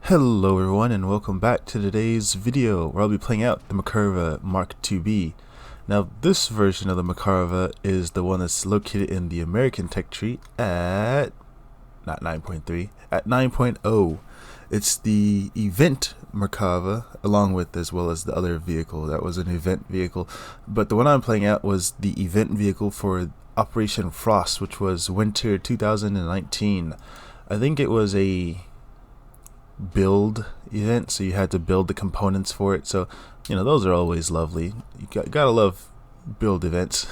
Hello everyone and welcome back to today's video where I'll be playing out the Merkava Mark IIb. Now this version of the Merkava is the one that's located in the American tech tree at, not 9.3, at 9.0. It's the event Merkava along with as well as the other vehicle that was an event vehicle. But the one I'm playing out was the event vehicle for Operation Frost, which was winter 2019. I think it was a build event, so you had to build the components for it. So those are always lovely. You gotta love build events.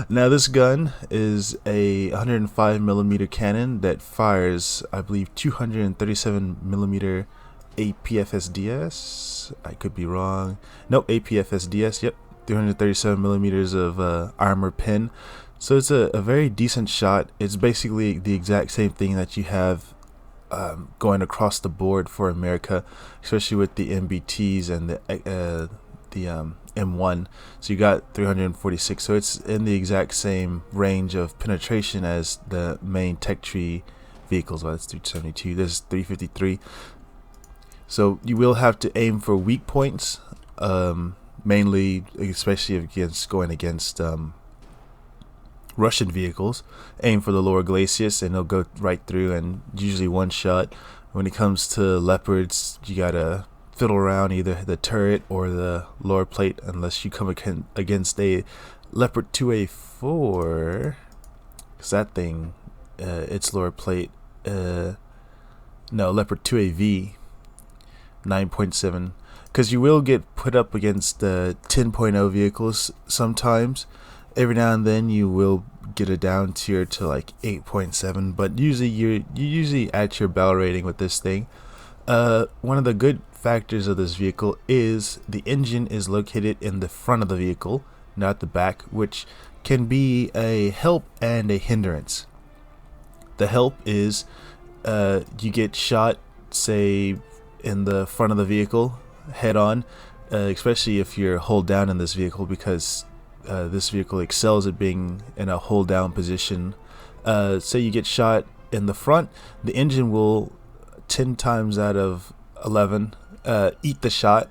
Now this gun is a 105mm cannon that fires, I believe, 237mm APFSDS. I could be wrong. Nope, APFSDS. Yep, 337mm of armor pin. So it's a very decent shot. It's basically the exact same thing that you have going across the board for America, especially with the MBTs and the M1. So you got 346, so it's in the exact same range of penetration as the main tech tree vehicles. Well, that's 372, this is 353. So you will have to aim for weak points, mainly, especially going against Russian vehicles. Aim for the lower glacis and they'll go right through and usually one shot. When it comes to leopards, you gotta fiddle around either the turret or the lower plate unless you come against a leopard 2A4, because that thing, its lower plate, no, leopard 2AV 9.7, because you will get put up against the 10.0 vehicles sometimes. Every now and then you will get a down tier to like 8.7, but usually you usually at your battle rating with this thing. One of the good factors of this vehicle is the engine is located in the front of the vehicle, not the back, which can be a help and a hindrance. The help is you get shot, say, in the front of the vehicle head on, especially if you're hold down in this vehicle, because this vehicle excels at being in a hold down position. Say you get shot in the front, the engine will 10 times out of 11 eat the shot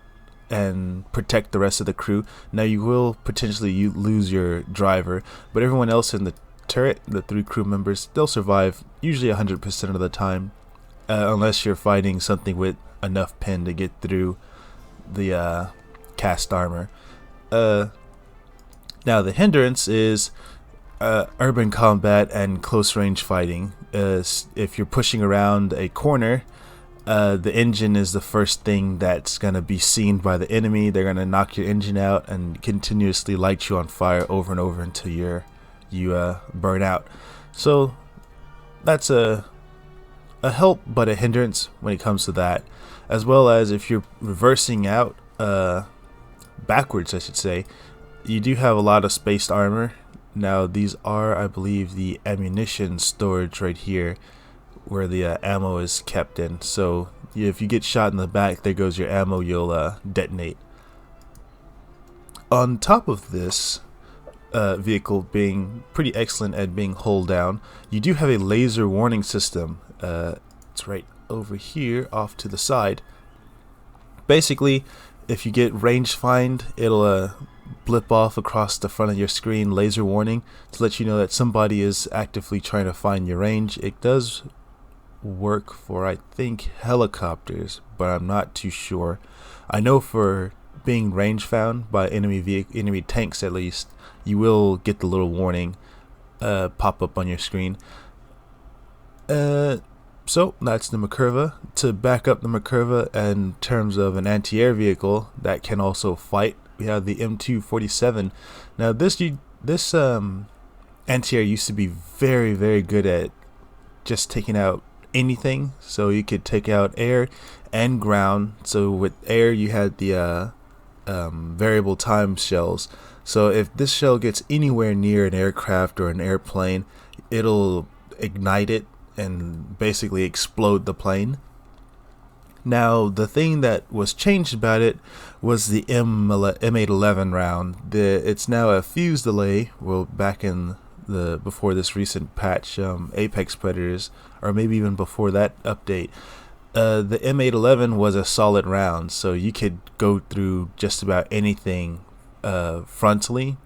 and protect the rest of the crew. Now you will potentially lose your driver, but everyone else in the turret, the 3 crew members, they'll survive usually 100% of the time, unless you're fighting something with enough pen to get through the cast armor. Now the hindrance is urban combat and close range fighting. If you're pushing around a corner, the engine is the first thing that's going to be seen by the enemy. They're going to knock your engine out and continuously light you on fire over and over until you burn out. So that's a help but a hindrance when it comes to that, as well as if you're reversing out backwards, I should say. You do have a lot of spaced armor. Now these are, I believe, the ammunition storage right here where the ammo is kept in. So if you get shot in the back, there goes your ammo, you'll detonate. On top of this vehicle being pretty excellent at being hold down, you do have a laser warning system. It's right over here off to the side. Basically, if you get range find, it'll blip off across the front of your screen, laser warning, to let you know that somebody is actively trying to find your range. It does work for, I think, helicopters, but I'm not too sure. I know for being range found by enemy tanks, at least, you will get the little warning pop up on your screen. So that's the Merkava. To back up the Merkava in terms of an anti-air vehicle that can also fight, we have the M247. Now this anti-air used to be very, very good at just taking out anything. So you could take out air and ground. So with air you had the variable time shells. So if this shell gets anywhere near an aircraft or an airplane, it'll ignite it and basically explode the plane. Now the thing that was changed about it was the M811 round. It's now a fuse delay. Well, back in before this recent patch, Apex Predators, or maybe even before that update, The M811 was a solid round, so you could go through just about anything frontally.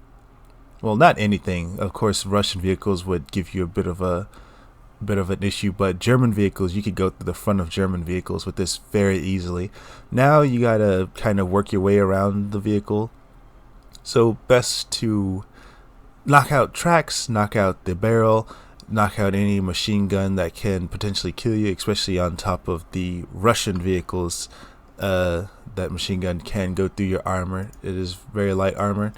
Well, not anything. Of course, Russian vehicles would give you a bit of an issue, but German vehicles, you could go through the front of German vehicles with this very easily. Now you gotta kind of work your way around the vehicle. So best to knock out tracks, knock out the barrel, knock out any machine gun that can potentially kill you, especially on top of the Russian vehicles. That machine gun can go through your armor. It is very light armor,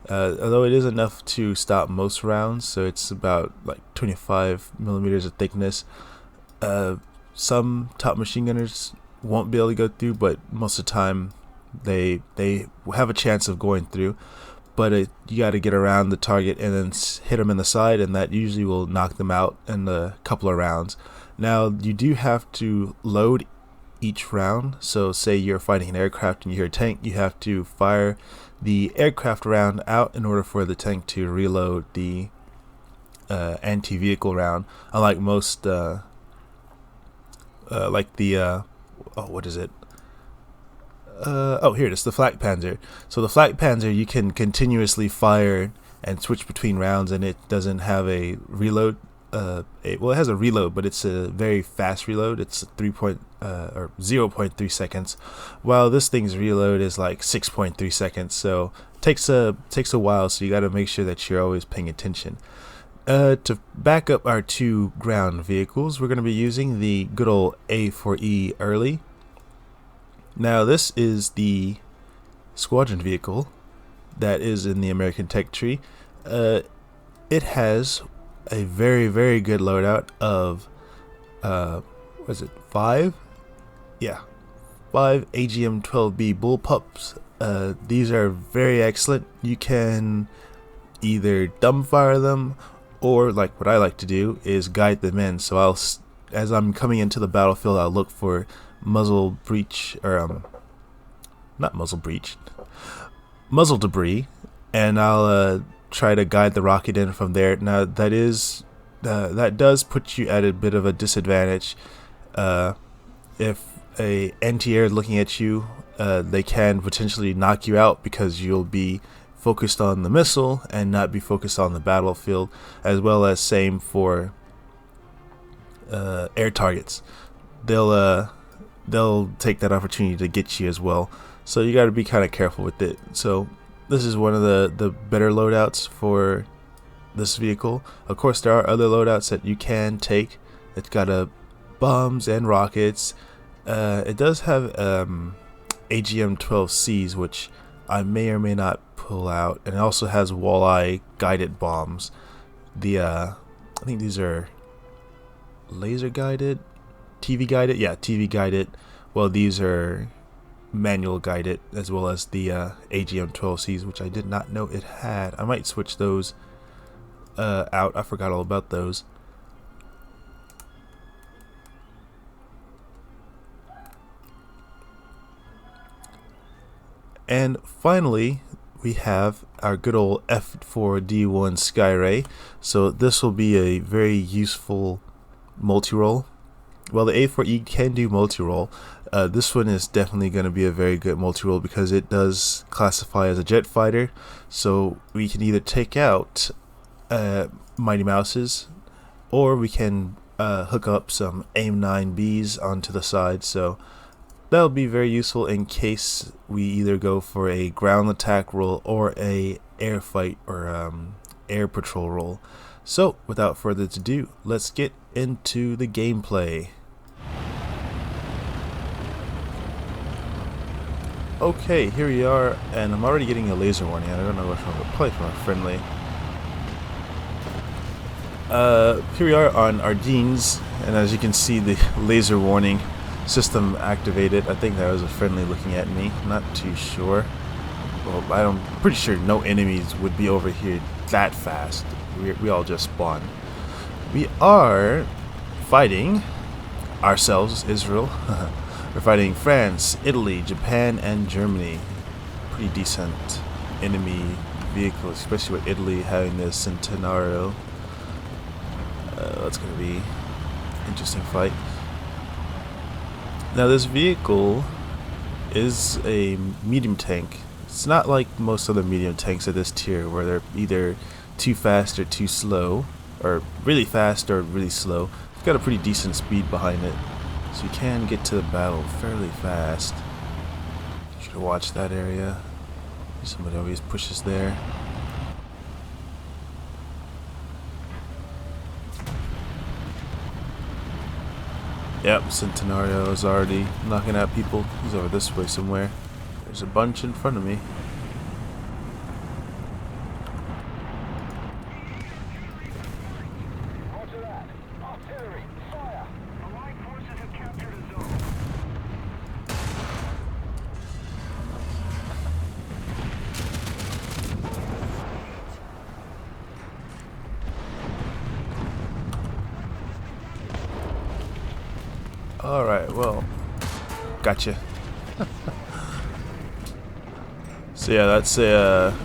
although it is enough to stop most rounds, so it's about like 25 millimeters of thickness. Some top machine gunners won't be able to go through, but most of the time they have a chance of going through. But you got to get around the target and then hit them in the side, and that usually will knock them out in a couple of rounds. Now, you do have to load each round. So say you're fighting an aircraft and you hear a tank, you have to fire the aircraft round out in order for the tank to reload the anti-vehicle round. Unlike most, like the, what is it? Here it is, the Flak Panzer. So the Flak Panzer, you can continuously fire and switch between rounds, and it doesn't have a reload. It has a reload, but it's a very fast reload. It's 0.3 seconds, while this thing's reload is like 6.3 seconds. So it takes a while. So you got to make sure that you're always paying attention. To back up our two ground vehicles, we're going to be using the good old A4E early. Now this is the squadron vehicle that is in the American tech tree. It has a very, very good loadout of was it 5? Yeah, 5 AGM-12B bullpups. These are very excellent. You can either dumbfire them, or like what I like to do is guide them in. So as I'm coming into the battlefield, I'll look for muzzle breach, or not muzzle breach, muzzle debris, and I'll try to guide the rocket in from there. Now that does put you at a bit of a disadvantage. If a anti-air looking at you, they can potentially knock you out because you'll be focused on the missile and not be focused on the battlefield, as well as same for air targets. They'll take that opportunity to get you as well. So you got to be kind of careful with it. So this is one of the better loadouts for this vehicle. Of course, there are other loadouts that you can take. It's got bombs and rockets. It does have AGM-12Cs, which I may or may not pull out, and it also has walleye guided bombs. I think these are laser guided, TV guided. Yeah, TV guided. Well, these are manual guided, as well as the AGM-12Cs, which I did not know it had. I might switch those out. I forgot all about those. And finally, we have our good old F4D1 Skyray. So this will be a very useful multi-role. Well, the A4E can do multi-role. This one is definitely going to be a very good multi-role because it does classify as a jet fighter. So we can either take out Mighty Mouses, or we can hook up some AIM-9Bs onto the side. So that'll be very useful in case we either go for a ground attack role or a air fight or air patrol role. So without further ado, let's get into the gameplay. Okay, here we are, and I'm already getting a laser warning. I don't know which one to play for my friendly. Here we are on Ardennes, and as you can see, the laser warning system activated. I think that was a friendly looking at me. Not too sure. Well, I'm pretty sure no enemies would be over here that fast. We all just spawned. We are fighting ourselves, Israel. We're fighting France, Italy, Japan, and Germany. Pretty decent enemy vehicles, especially with Italy having the Centenario. That's going to be an interesting fight. Now this vehicle is a medium tank. It's not like most other medium tanks of this tier where they're either too fast or too slow, or really fast or really slow. It's got a pretty decent speed behind it, so you can get to the battle fairly fast. You should watch that area. Somebody always pushes there. Yep, Centenario is already knocking out people. He's over this way somewhere. There's a bunch in front of me. Alright, well, gotcha. So yeah, that's a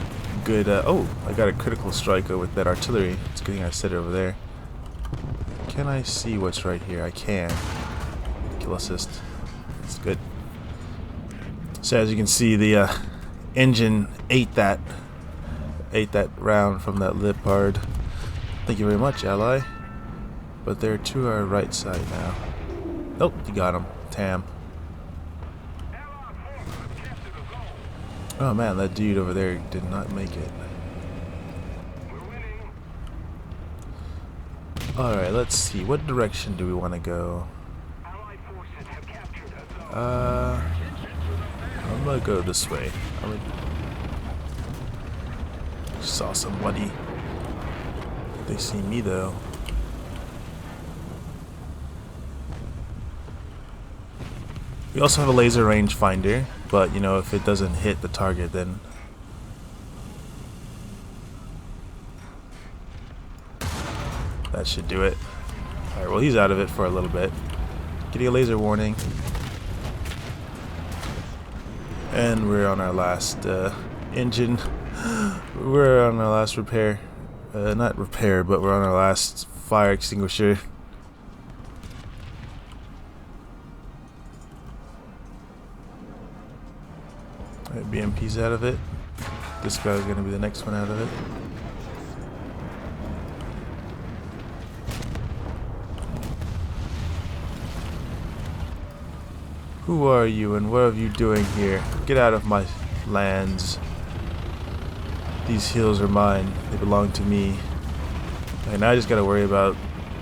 good, oh, I got a critical striker with that artillery. It's a good thing I set it over there. Can I see what's right here? I can. Kill assist. That's good. So as you can see, the engine ate that round from that Leopard. Thank you very much, ally. But they're to our right side now. Nope, you got him. Tam. Oh man, that dude over there did not make it. Alright, let's see. What direction do we want to go? I'm gonna go this way. Saw somebody. They see me though. We also have a laser rangefinder, but you know, if it doesn't hit the target, then that should do it. Alright, well, he's out of it for a little bit. Getting a laser warning. And we're on our last engine. We're on our last repair. Not repair, but we're on our last fire extinguisher. Alright, BMP's out of it. This guy's gonna be the next one out of it. Who are you and what are you doing here? Get out of my lands. These hills are mine. They belong to me. And now I just gotta worry about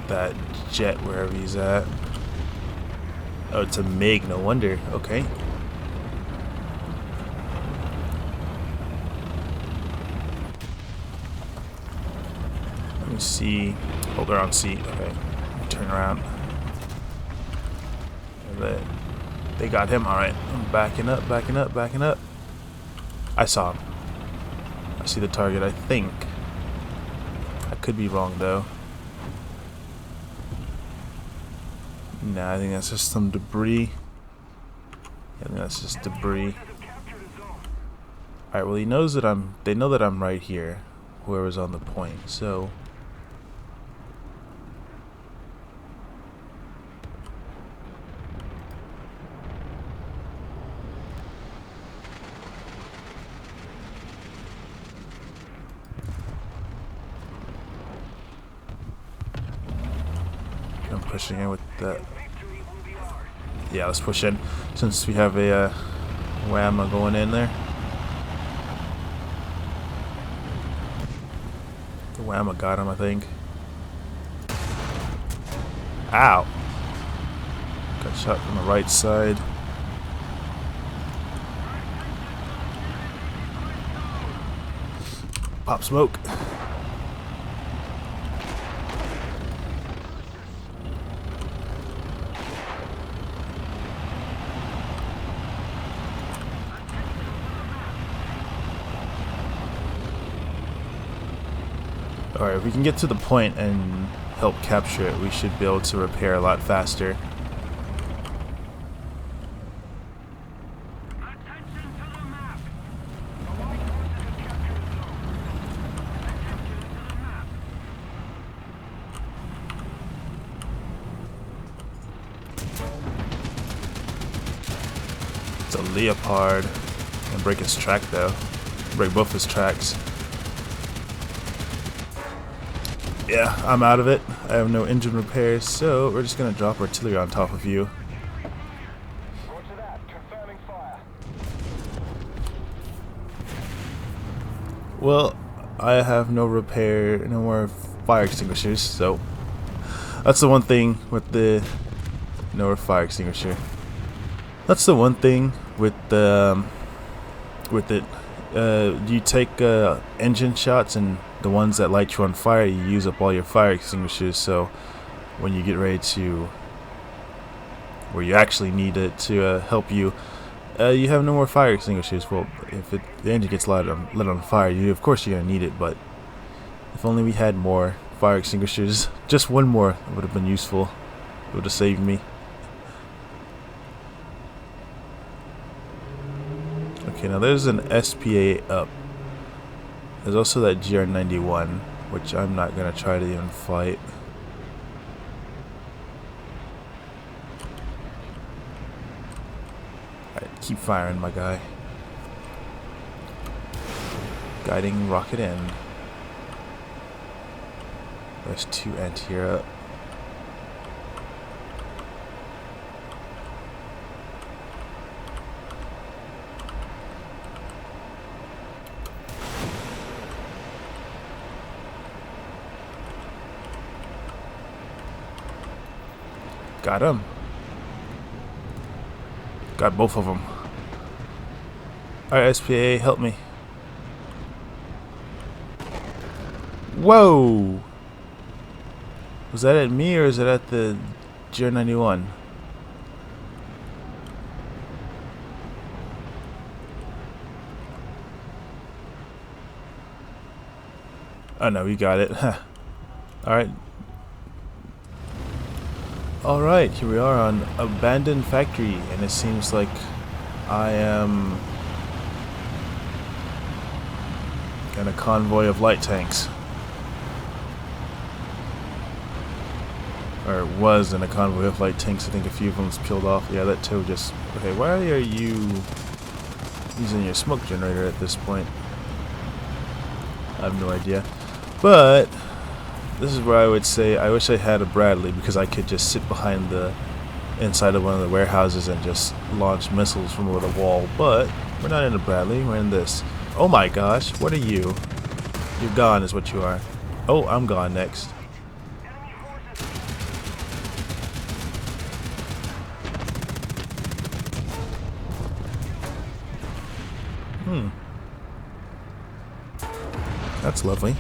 that jet wherever he's at. Oh, it's a MiG, no wonder. Okay. Let me see. Oh, they're on seat. Okay. Turn around. They got him. Alright. I'm backing up, backing up, backing up. I saw him. I see the target, I think. I could be wrong, though. Nah, I think that's just some debris. I think that's just debris. Alright, well, he knows that they know that I'm right here. Whoever's on the point, so... I'm pushing in with that. Yeah, let's push in since we have a Whamma going in there. The Whamma got him, I think. Ow! Got shot from the right side. Pop smoke. Alright, if we can get to the point and help capture it, we should be able to repair a lot faster. It's a leopard. And break his track though. Break both his tracks. Yeah, I'm out of it. I have no engine repairs, so we're just gonna drop artillery on top of you. Roger that. Confirming fire. Well, I have no more fire extinguishers, so that's the one thing with the no fire extinguisher. That's the one thing with the with it. You take engine shots, and the ones that light you on fire, you use up all your fire extinguishers. So when you get ready to, where you actually need it to help you, you have no more fire extinguishers. Well, if the engine gets lit on fire, of course you're gonna need it. But if only we had more fire extinguishers, just one more would have been useful. It would have saved me. Okay, now there's an SPA up. There's also that GR91, which I'm not gonna try to even fight. Alright, keep firing, my guy. Guiding rocket in. There's two anti-air up. Got him. Got both of them. Alright, SPA, help me. Whoa! Was that at me or is it at the GR91? Oh no, we got it. Alright. Alright, here we are on Abandoned Factory, and it seems like I am in a convoy of light tanks. Or was in a convoy of light tanks. I think a few of them's peeled off. Yeah, that too just... Okay, why are you using your smoke generator at this point? I have no idea. But this is where I would say I wish I had a Bradley, because I could just sit behind the inside of one of the warehouses and just launch missiles from over the wall. But we're not in a Bradley, we're in this. Oh my gosh, what are you? You're gone is what you are. Oh, I'm gone next. That's lovely.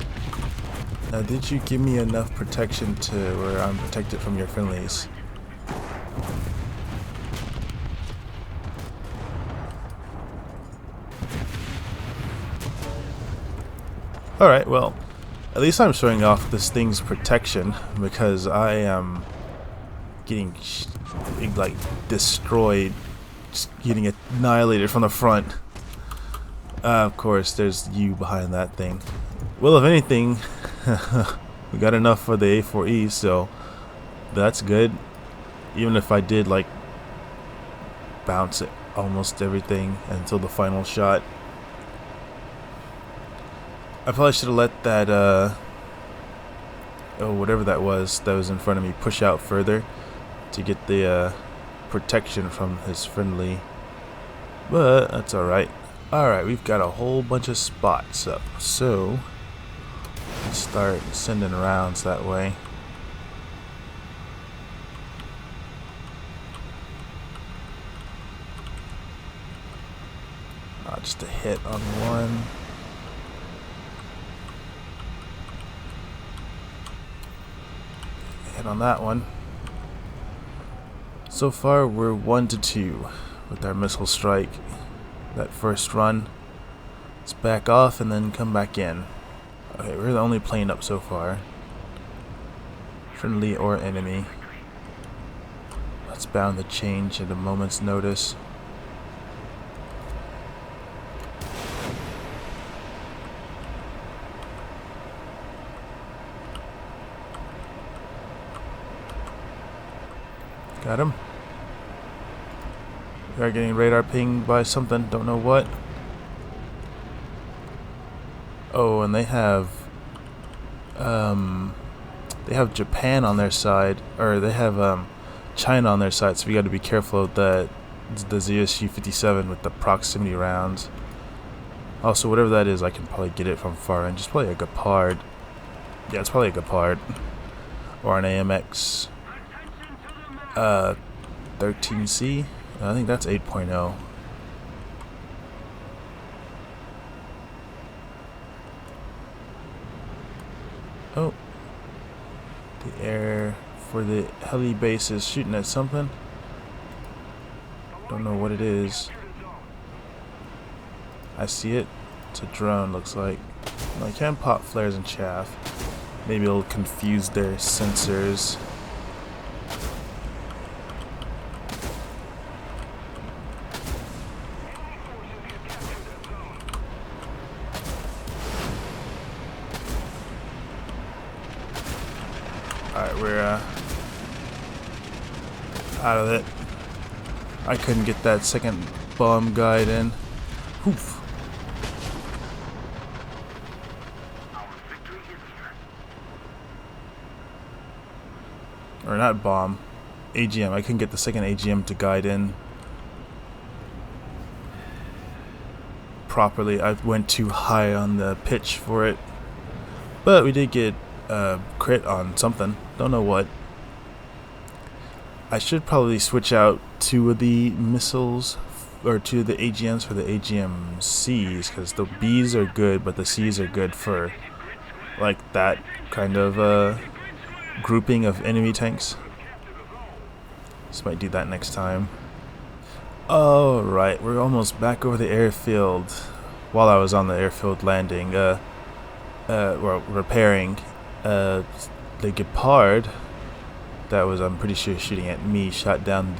Now, did you give me enough protection to where I'm protected from your friendlies? Alright, well, at least I'm showing off this thing's protection, because I am getting like destroyed, just getting annihilated from the front. Of course, there's you behind that thing. Well, if anything, we got enough for the A4E, so that's good. Even if I did like bounce it almost everything until the final shot. I probably should have let that whatever that was in front of me push out further to get the protection from his friendly. But that's alright. Alright, we've got a whole bunch of spots up, so let's start sending rounds that way. Just a hit on one. Hit on that one. So far we're 1-2 with our missile strike. That first run, let's back off and then come back in. Okay, we're the only plane up so far. Friendly or enemy. That's bound to change at a moment's notice. Got him. We are getting radar pinged by something, don't know what. Oh, and they have Japan on their side, or they have China on their side, so we got to be careful of the ZSU-57 with the proximity rounds. Also, whatever that is, I can probably get it from far end. Just probably a Gepard. Yeah, it's probably a Gepard. Or an AMX 13C. I think that's 8.0. Oh. The air for the heli base is shooting at something. Don't know what it is. I see it. It's a drone, looks like. I can pop flares and chaff. Maybe it'll confuse their sensors. Alright, we're out of it. I couldn't get that second bomb guide in. Oof. Or not bomb. AGM. I couldn't get the second AGM to guide in properly. I went too high on the pitch for it. But we did get a crit on something. Don't know what. I should probably switch out 2 of the missiles, or 2 of the AGMs for the AGM-Cs, because the Bs are good, but the Cs are good for like that kind of grouping of enemy tanks. Just might do that next time. Alright, we're almost back over the airfield. While I was on the airfield landing, well, repairing, the Gepard that was, I'm pretty sure, shooting at me, shot down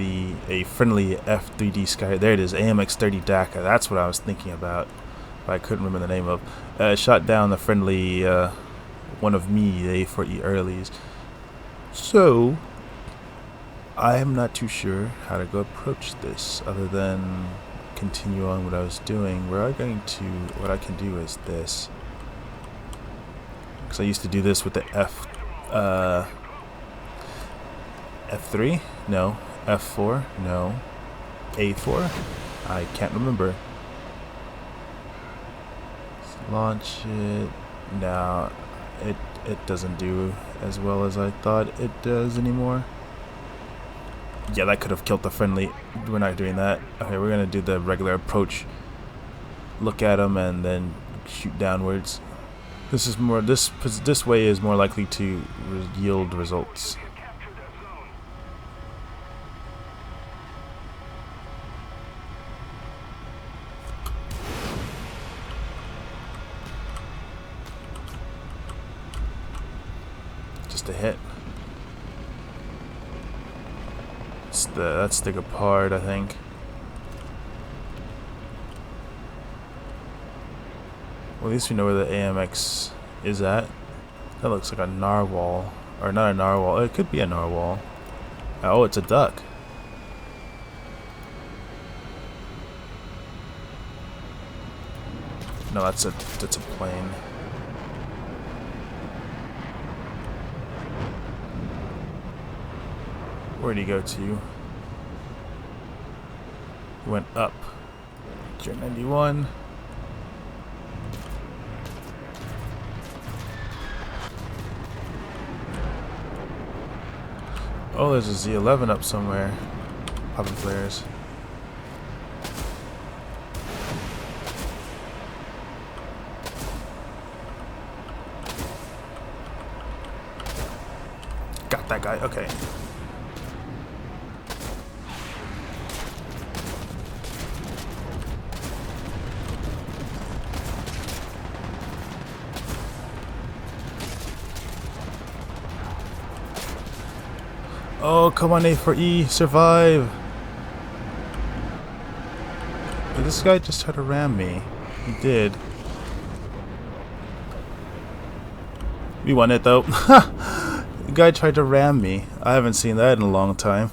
a friendly F3D Sky. There it is, AMX 30 DACA. That's what I was thinking about. I couldn't remember the name of. Shot down the friendly one of me, the A4E Earlies. So I am not too sure how to go approach this, other than continue on what I was doing. What I can do is this, because I used to do this with the F3? No. F4? No. A4? I can't remember. Let's launch it. No, it doesn't do as well as I thought it does anymore. Yeah, that could have killed the friendly. We're not doing that. Okay, we're gonna do the regular approach. Look at them and then shoot downwards. This way is more likely to yield results. Just a hit. That's the Gepard, I think. Well, at least we know where the AMX is at. That looks like a narwhal. Or not a narwhal. It could be a narwhal. Oh, it's a duck. No, that's a plane. Where'd he go to? He went up. Jet 91. Oh, there's a Z11 up somewhere. Popping flares. Got that guy. Okay. Oh, come on, A4E, survive! Did this guy just try to ram me? He did. We won it though. The guy tried to ram me. I haven't seen that in a long time.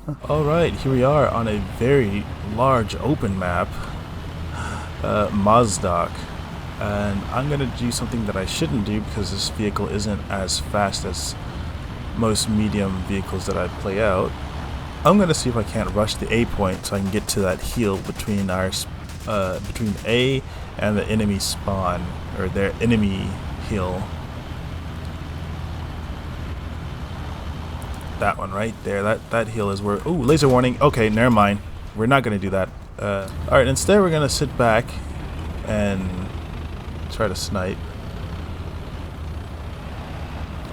Alright, here we are on a very large open map, Mozdok. And I'm going to do something that I shouldn't do because this vehicle isn't as fast as most medium vehicles that I play out. I'm going to see if I can't rush the A point so I can get to that hill between our between A and the enemy spawn, or their enemy hill. That one right there, that hill is where... Ooh, laser warning. Okay, never mind. We're not going to do that. Alright, instead we're going to sit back and try to snipe.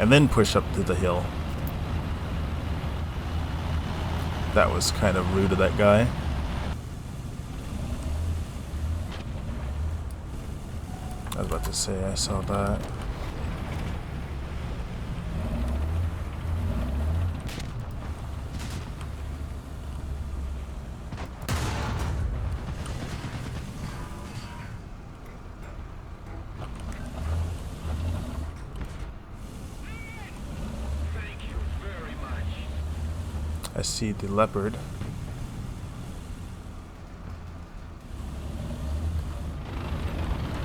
And then push up to the hill. That was kind of rude of that guy. I was about to say, I saw that. I see the leopard.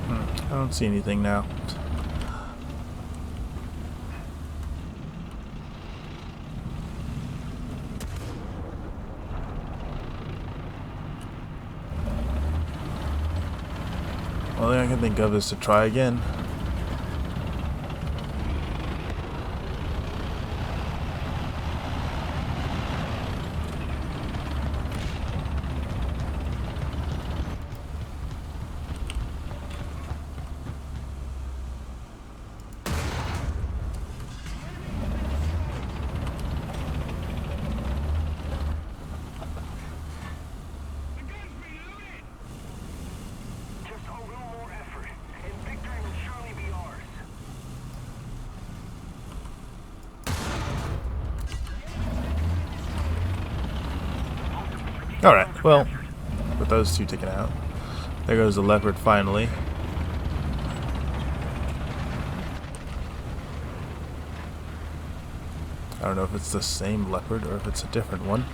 I don't see anything now. Well, the only thing I can think of is to try again. Alright, well, with those two taken out, there goes the leopard finally. I don't know if it's the same leopard or if it's a different one.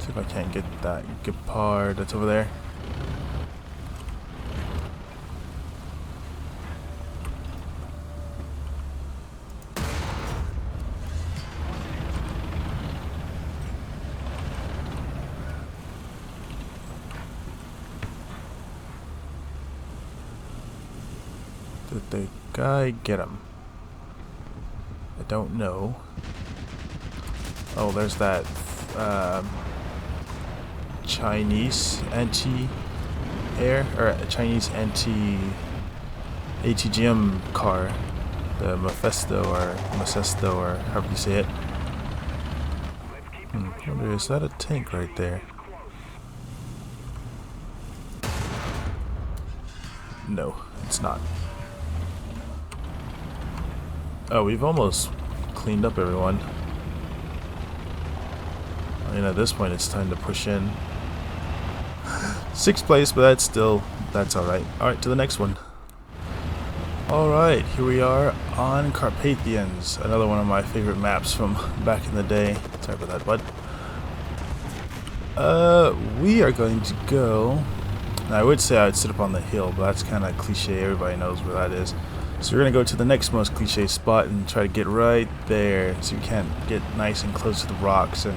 See if I can't get that Gepard that's over there. Did the guy get him? I don't know. Oh, there's that Chinese anti-air, or Chinese anti-ATGM car, the Mephisto or however you say it. I wonder, is that a tank right there? No, it's not. Oh, we've almost cleaned up everyone. I mean, at this point it's time to push in. 6th place, but that's alright. Alright, to the next one. Alright, here we are on Carpathians, another one of my favorite maps from back in the day. Sorry about that, bud. We are going to go... Now, I would say I'd sit up on the hill, but that's kind of cliche, everybody knows where that is. So we're going to go to the next most cliche spot and try to get right there so we can get nice and close to the rocks and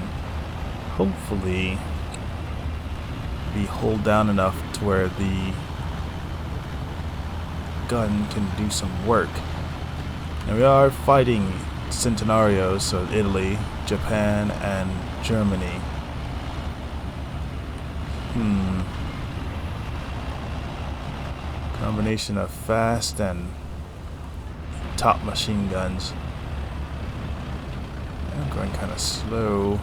hopefully be holed down enough to where the gun can do some work. Now we are fighting Centenarios, so Italy, Japan, and Germany. Combination of fast and top machine guns. I'm going kind of slow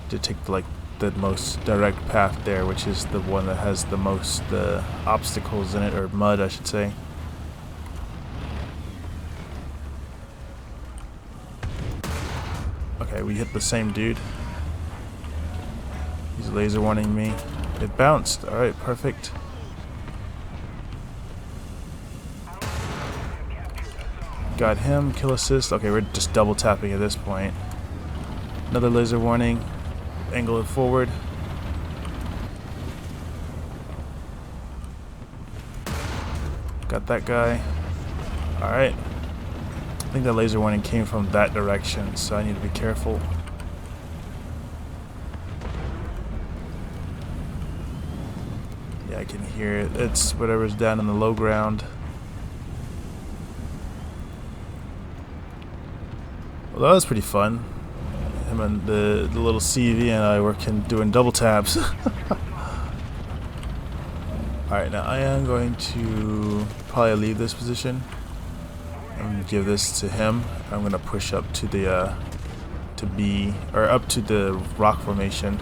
to take like the most direct path there, which is the one that has the most obstacles in it, or mud I should say. Okay, we hit the same dude. He's laser warning me. It bounced. Alright, perfect. Got him. Kill assist. Okay, we're just double tapping at this point. Another laser warning. Angle it forward. Got that guy. Alright. I think that laser warning came from that direction, so I need to be careful. Yeah, I can hear it. It's whatever's down in the low ground. Well, that was pretty fun. Him and the little CV and I were doing double taps. Alright, now I am going to probably leave this position. I'm going to give this to him. I'm going to push up to the to B, or up to the rock formation.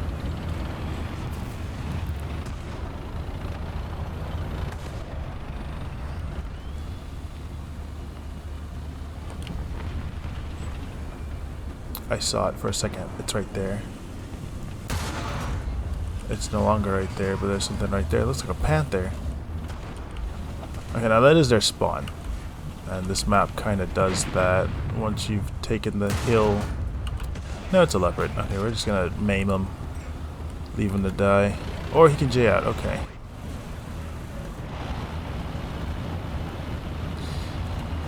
I saw it for a second. It's right there. It's no longer right there, but there's something right there. It looks like a panther. Okay, now that is their spawn. And this map kind of does that once you've taken the hill. No, it's a leopard. Okay, we're just going to maim him. Leave him to die. Or he can J out. Okay.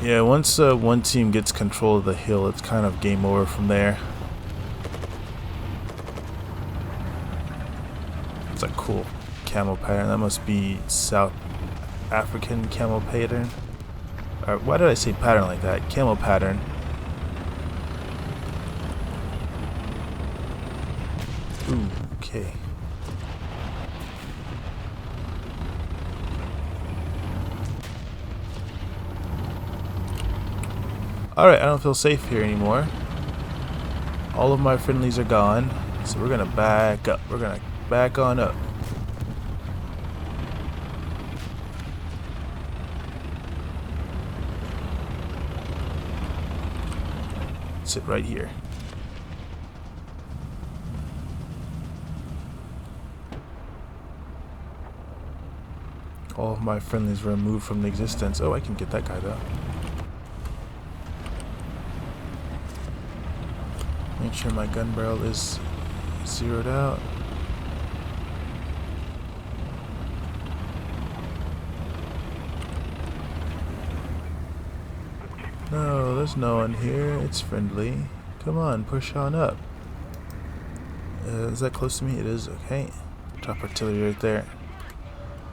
Yeah, once one team gets control of the hill, it's kind of game over from there. It's a cool camo pattern. That must be South African camo pattern. Why did I say pattern like that? Camo pattern. Ooh, okay. Alright, I don't feel safe here anymore. All of my friendlies are gone, so we're gonna back up. We're gonna back on up. Sit right here. All of my friendlies removed from the existence. Oh, I can get that guy though. Make sure my gun barrel is zeroed out. No, there's no one here. It's friendly. Come on, push on up. Is that close to me? It is. Okay. Drop artillery right there.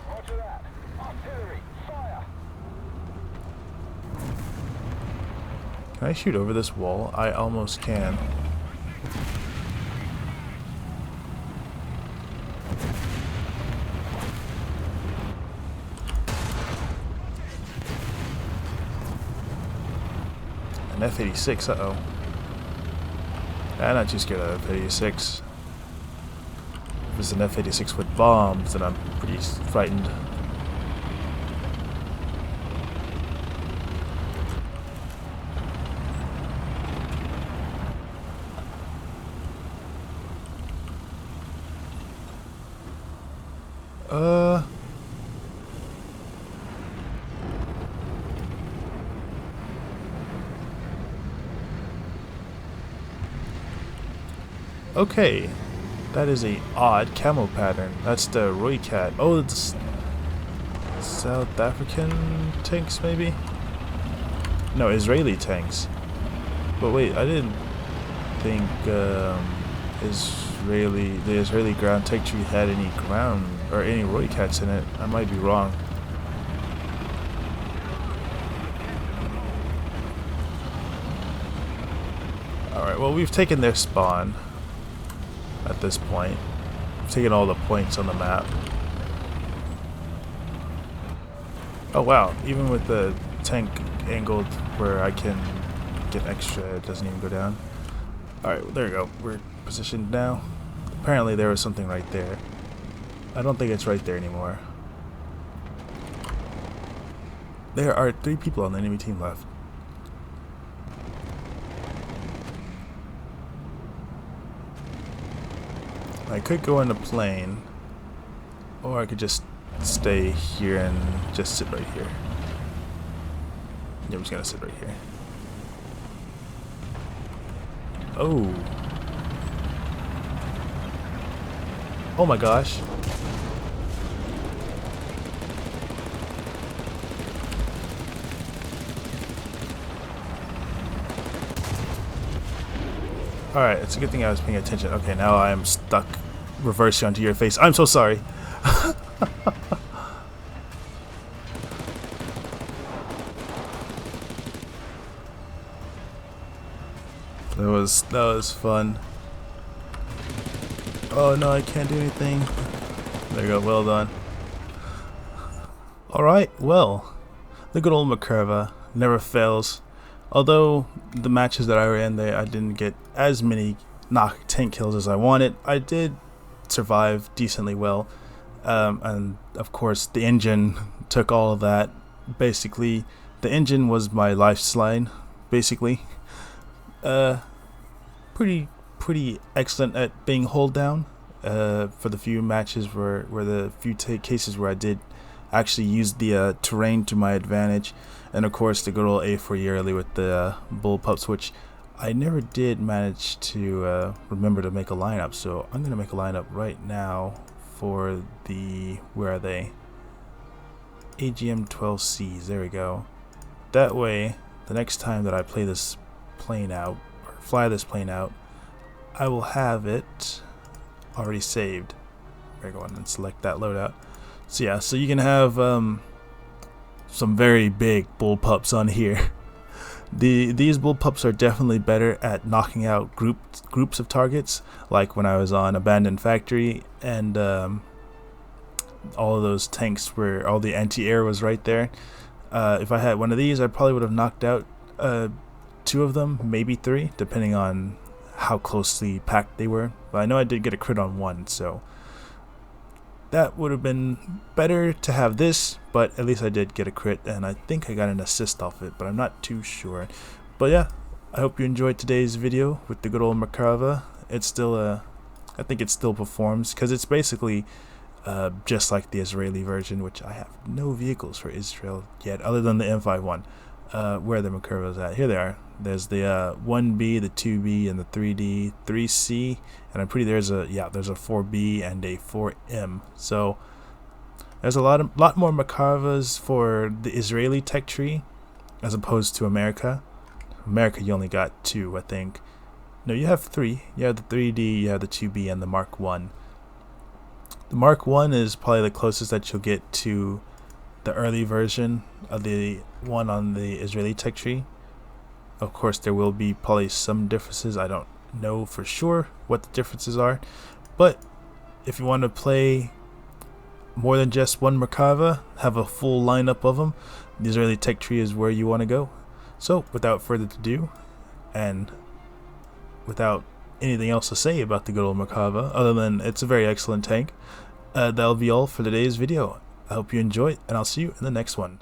Roger that. Artillery, fire. Can I shoot over this wall? I almost can. An F-86, uh-oh. I'm not too scared of F-86. If it's an F-86 with bombs, then I'm pretty frightened. Okay, that is a odd camo pattern. That's the Roy Cat. Oh, it's South African tanks, maybe? No, Israeli tanks. But wait, I didn't think the Israeli ground tank tree had any ground or any Roy Cats in it. I might be wrong. Alright, well, we've taken their spawn. At this point, I've taken all the points on the map. Oh wow, even with the tank angled where I can get extra, it doesn't even go down. Alright, well, there we go. We're positioned now. Apparently there was something right there. I don't think it's right there anymore. There are 3 people on the enemy team left. I could go in a plane, Or I could just stay here and just sit right here. Yeah, I'm just gonna sit right here. Oh. Oh my gosh. Alright, it's a good thing I was paying attention. Okay, now I am stuck reversing onto your face. I'm so sorry. That was fun. Oh no, I can't do anything. There you go, well done. Alright, well, the good old Merkava never fails. Although the matches that I were in there, I didn't get as many tank kills as I wanted. I did survive decently well. And of course the engine took all of that. Basically, the engine was my lifeline, basically. Pretty excellent at being hold down for the few matches where the few cases where I did actually use the terrain to my advantage, and of course the good old A4 early with the bullpups, which I never did manage to remember to make a lineup. So I'm gonna make a lineup right now for the, where are they? AGM 12Cs. There we go. That way, the next time that I play this plane out, or fly this plane out, I will have it already saved. There, go on and select that loadout. So yeah, so you can have some very big bullpups on here. These bullpups are definitely better at knocking out groups of targets, like when I was on Abandoned Factory, and all of those tanks where all the anti-air was right there. If I had one of these, I probably would have knocked out 2 of them, maybe 3, depending on how closely packed they were. But I know I did get a crit on 1, so that would have been better to have this, but at least I did get a crit, and I think I got an assist off it, but I'm not too sure. But yeah, I hope you enjoyed today's video with the good old Merkava. It's still I think it still performs, because it's basically just like the Israeli version, which I have no vehicles for Israel yet, other than the M51. Where the Merkava's at. Here they are. There's the 1B, the 2B, and the 3D, 3C, and I'm pretty there's a 4B and a 4M. So there's a lot more Merkavas for the Israeli tech tree as opposed to America. America, you only got 2, I think. No, you have 3. You have the 3D, you have the 2B, and the Mark 1. The Mark 1 is probably the closest that you'll get to the early version of the one on the Israeli tech tree. Of course, there will be probably some differences. I don't know for sure what the differences are, but if you want to play more than just one Merkava, have a full lineup of them, the Israeli tech tree is where you want to go. So without further ado, and without anything else to say about the good old Merkava, other than it's a very excellent tank, that'll be all for today's video. I hope you enjoy it, and I'll see you in the next one.